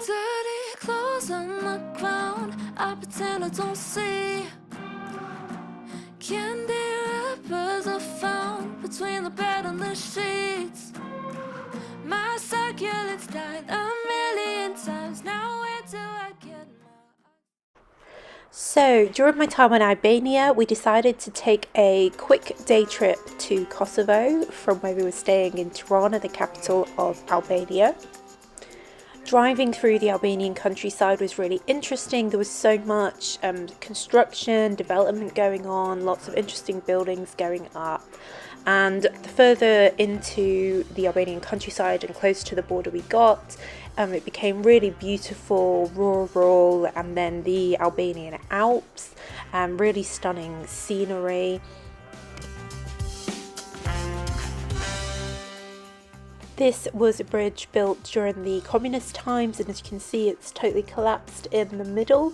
dirty clothes on the ground, I pretend I don't see. Candy wrappers are found between the bed and the sheets. My succulents died a million times. Now where do I get my... So during my time in Albania, we decided to take a quick day trip to Kosovo from where we were staying in Tirana, the capital of Albania. Driving through the Albanian countryside was really interesting. There was so much construction, development going on, lots of interesting buildings going up. And the further into the Albanian countryside and close to the border we got, it became really beautiful, rural, and then the Albanian Alps, really stunning scenery. This was a bridge built during the communist times, and as you can see, it's totally collapsed in the middle,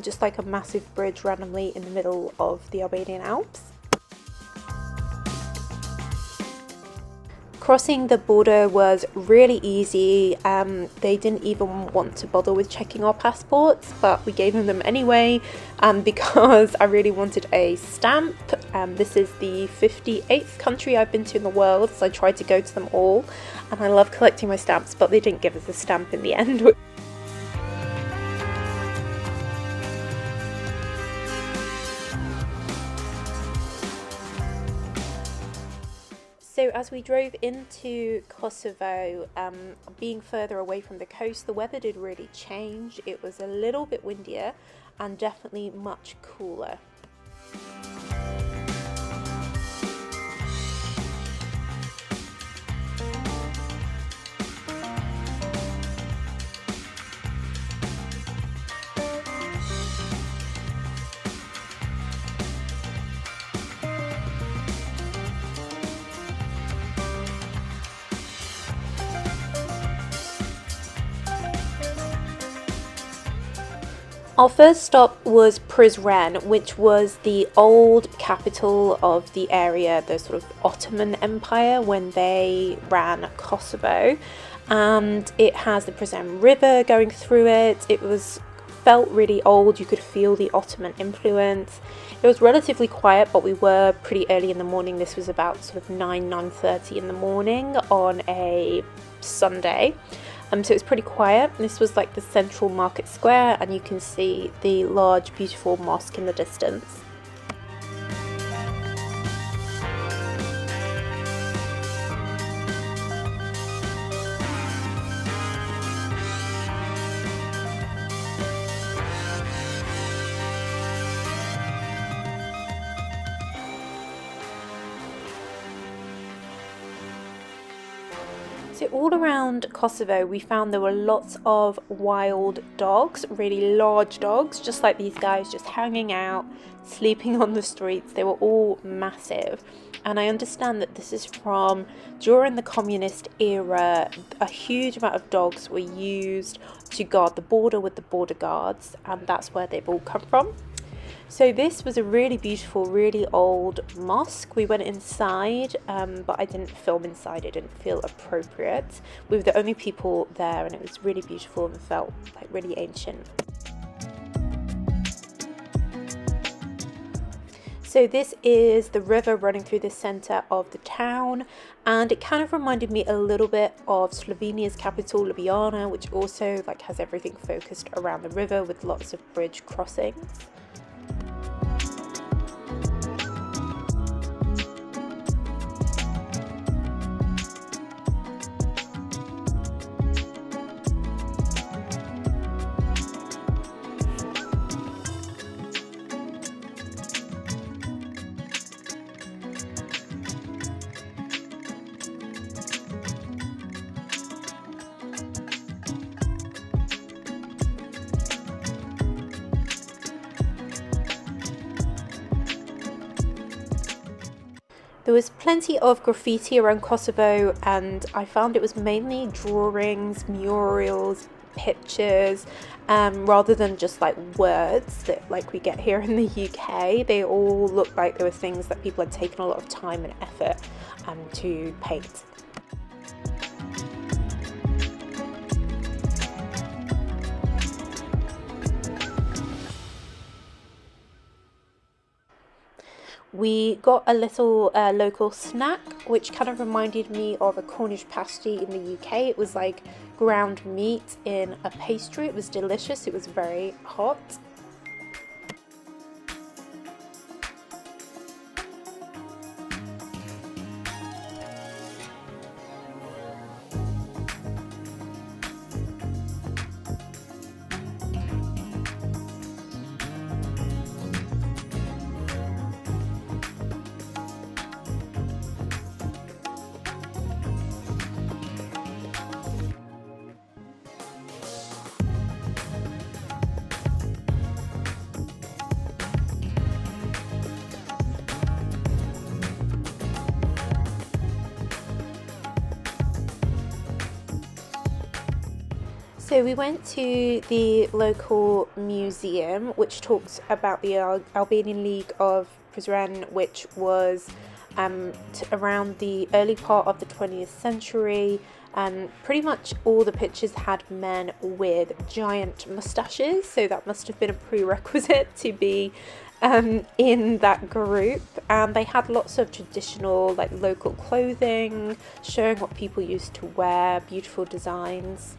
just like a massive bridge randomly in the middle of the Albanian Alps. Crossing the border was really easy. They didn't even want to bother with checking our passports, but we gave them anyway because I really wanted a stamp. This is the 58th country I've been to in the world, so I tried to go to them all, and I love collecting my stamps, but they didn't give us a stamp in the end. So as we drove into Kosovo, being further away from the coast, the weather did really change. It was a little bit windier and definitely much cooler. Our first stop was PRIZREN, which was the old capital of the area, the sort of Ottoman Empire, when they ran Kosovo. And it has the PRIZREN River going through it. It felt really old. You could feel the Ottoman influence. It was relatively quiet, but we were pretty early in the morning. This was about sort of 9:30 in the morning on a Sunday. So it was pretty quiet. This was like the central market square, and you can see the large, beautiful mosque in the distance. So all around Kosovo, we found there were lots of wild dogs, really large dogs, just like these guys, just hanging out, sleeping on the streets. They were all massive. And I understand that this is from during the communist era. A huge amount of dogs were used to guard the border with the border guards, and that's where they've all come from. So this was a really beautiful, really old mosque. We went inside, but I didn't film inside. It didn't feel appropriate. We were the only people there, and it was really beautiful and felt like really ancient. So this is the river running through the center of the town, and it kind of reminded me a little bit of Slovenia's capital, Ljubljana, which also has everything focused around the river with lots of bridge crossings. There was plenty of graffiti around Kosovo, and I found it was mainly drawings, murals, pictures, rather than just words that we get here in the UK. They all looked like there were things that people had taken a lot of time and effort to paint. We got a little local snack, which kind of reminded me of a Cornish pasty in the UK. It was like ground meat in a pastry. It was delicious. It was very hot. So we went to the local museum, which talks about the Albanian League of Prizren, which was around the early part of the 20th century. Pretty much all the pictures had men with giant moustaches, so that must have been a prerequisite to be in that group. And they had lots of traditional, like, local clothing, showing what people used to wear, beautiful designs.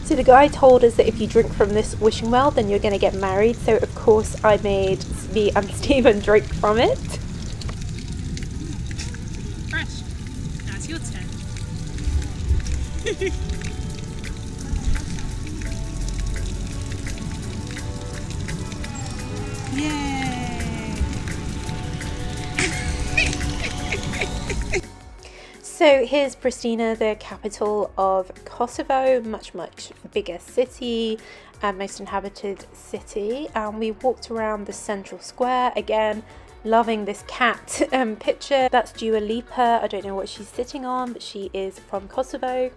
So the guy told us that if you drink from this wishing well, then you're going to get married. So of course I made me and Stephen drink from it. Fresh. Now it's your turn. Yay! So here's Pristina, the capital of Kosovo, much bigger city, most inhabited city. And we walked around the central square, again loving this cat picture. That's Dua Lipa. I don't know what she's sitting on, but she is from Kosovo.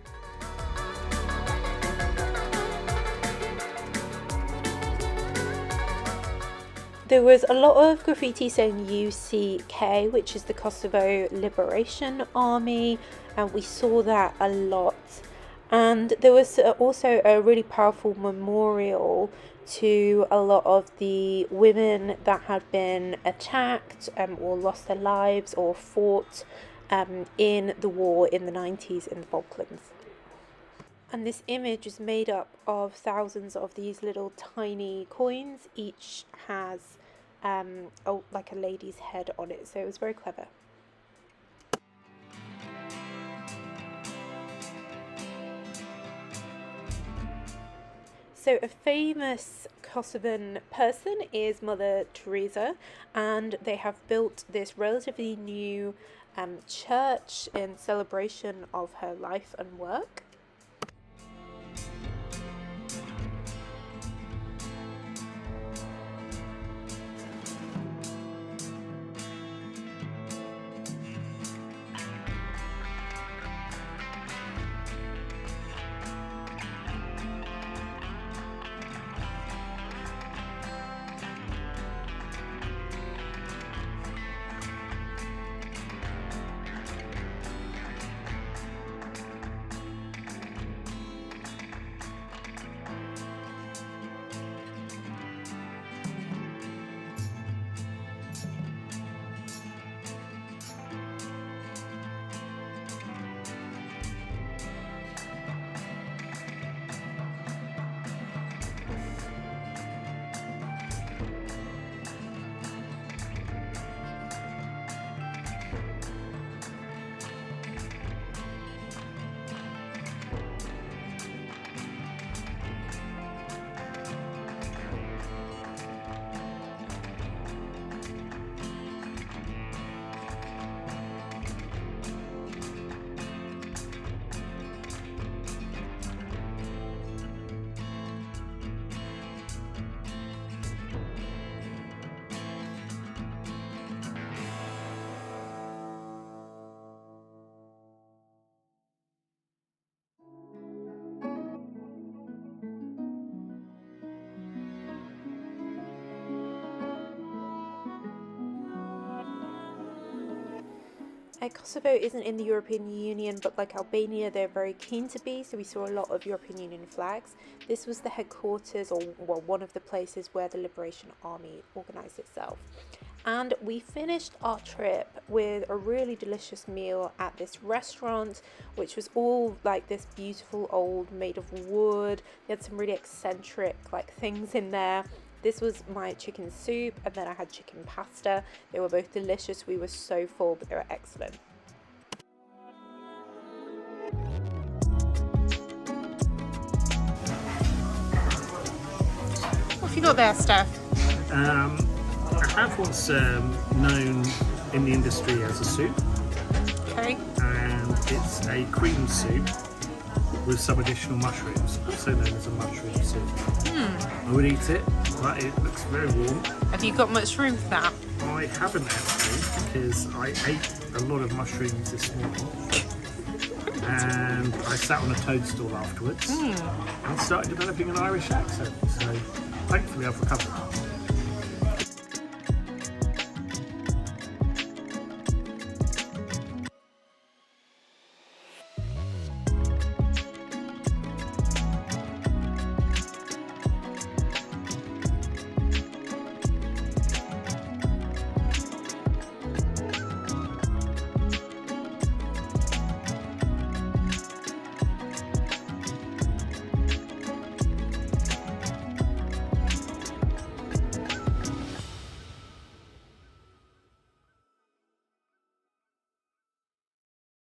There was a lot of graffiti saying UCK, which is the Kosovo Liberation Army, and we saw that a lot. And there was also a really powerful memorial to a lot of the women that had been attacked or lost their lives or fought in the war in the 90s in the Balkans. And this image is made up of thousands of these little tiny coins. Each has like a lady's head on it, so it was very clever. So a famous Kosovan person is Mother Teresa, and they have built this relatively new church in celebration of her life and work. Kosovo isn't in the European Union, but like Albania, they're very keen to be, so we saw a lot of European Union flags. This was the headquarters, or well, one of the places where the Liberation Army organised itself. And we finished our trip with a really delicious meal at this restaurant, which was all like this beautiful old made of wood. They had some really eccentric like things in there. This was my chicken soup, and then I had chicken pasta. They were both delicious. We were so full, but they were excellent. What have you got there, Steph? I have what's known in the industry as a soup, Okay. and it's a cream soup with some additional mushrooms, also known as a mushroom soup. I would eat it, but it looks very warm. Have you got much room for that? I haven't actually, because I ate a lot of mushrooms this morning, and I sat on a toadstool afterwards and started developing an Irish accent, so thankfully I've recovered.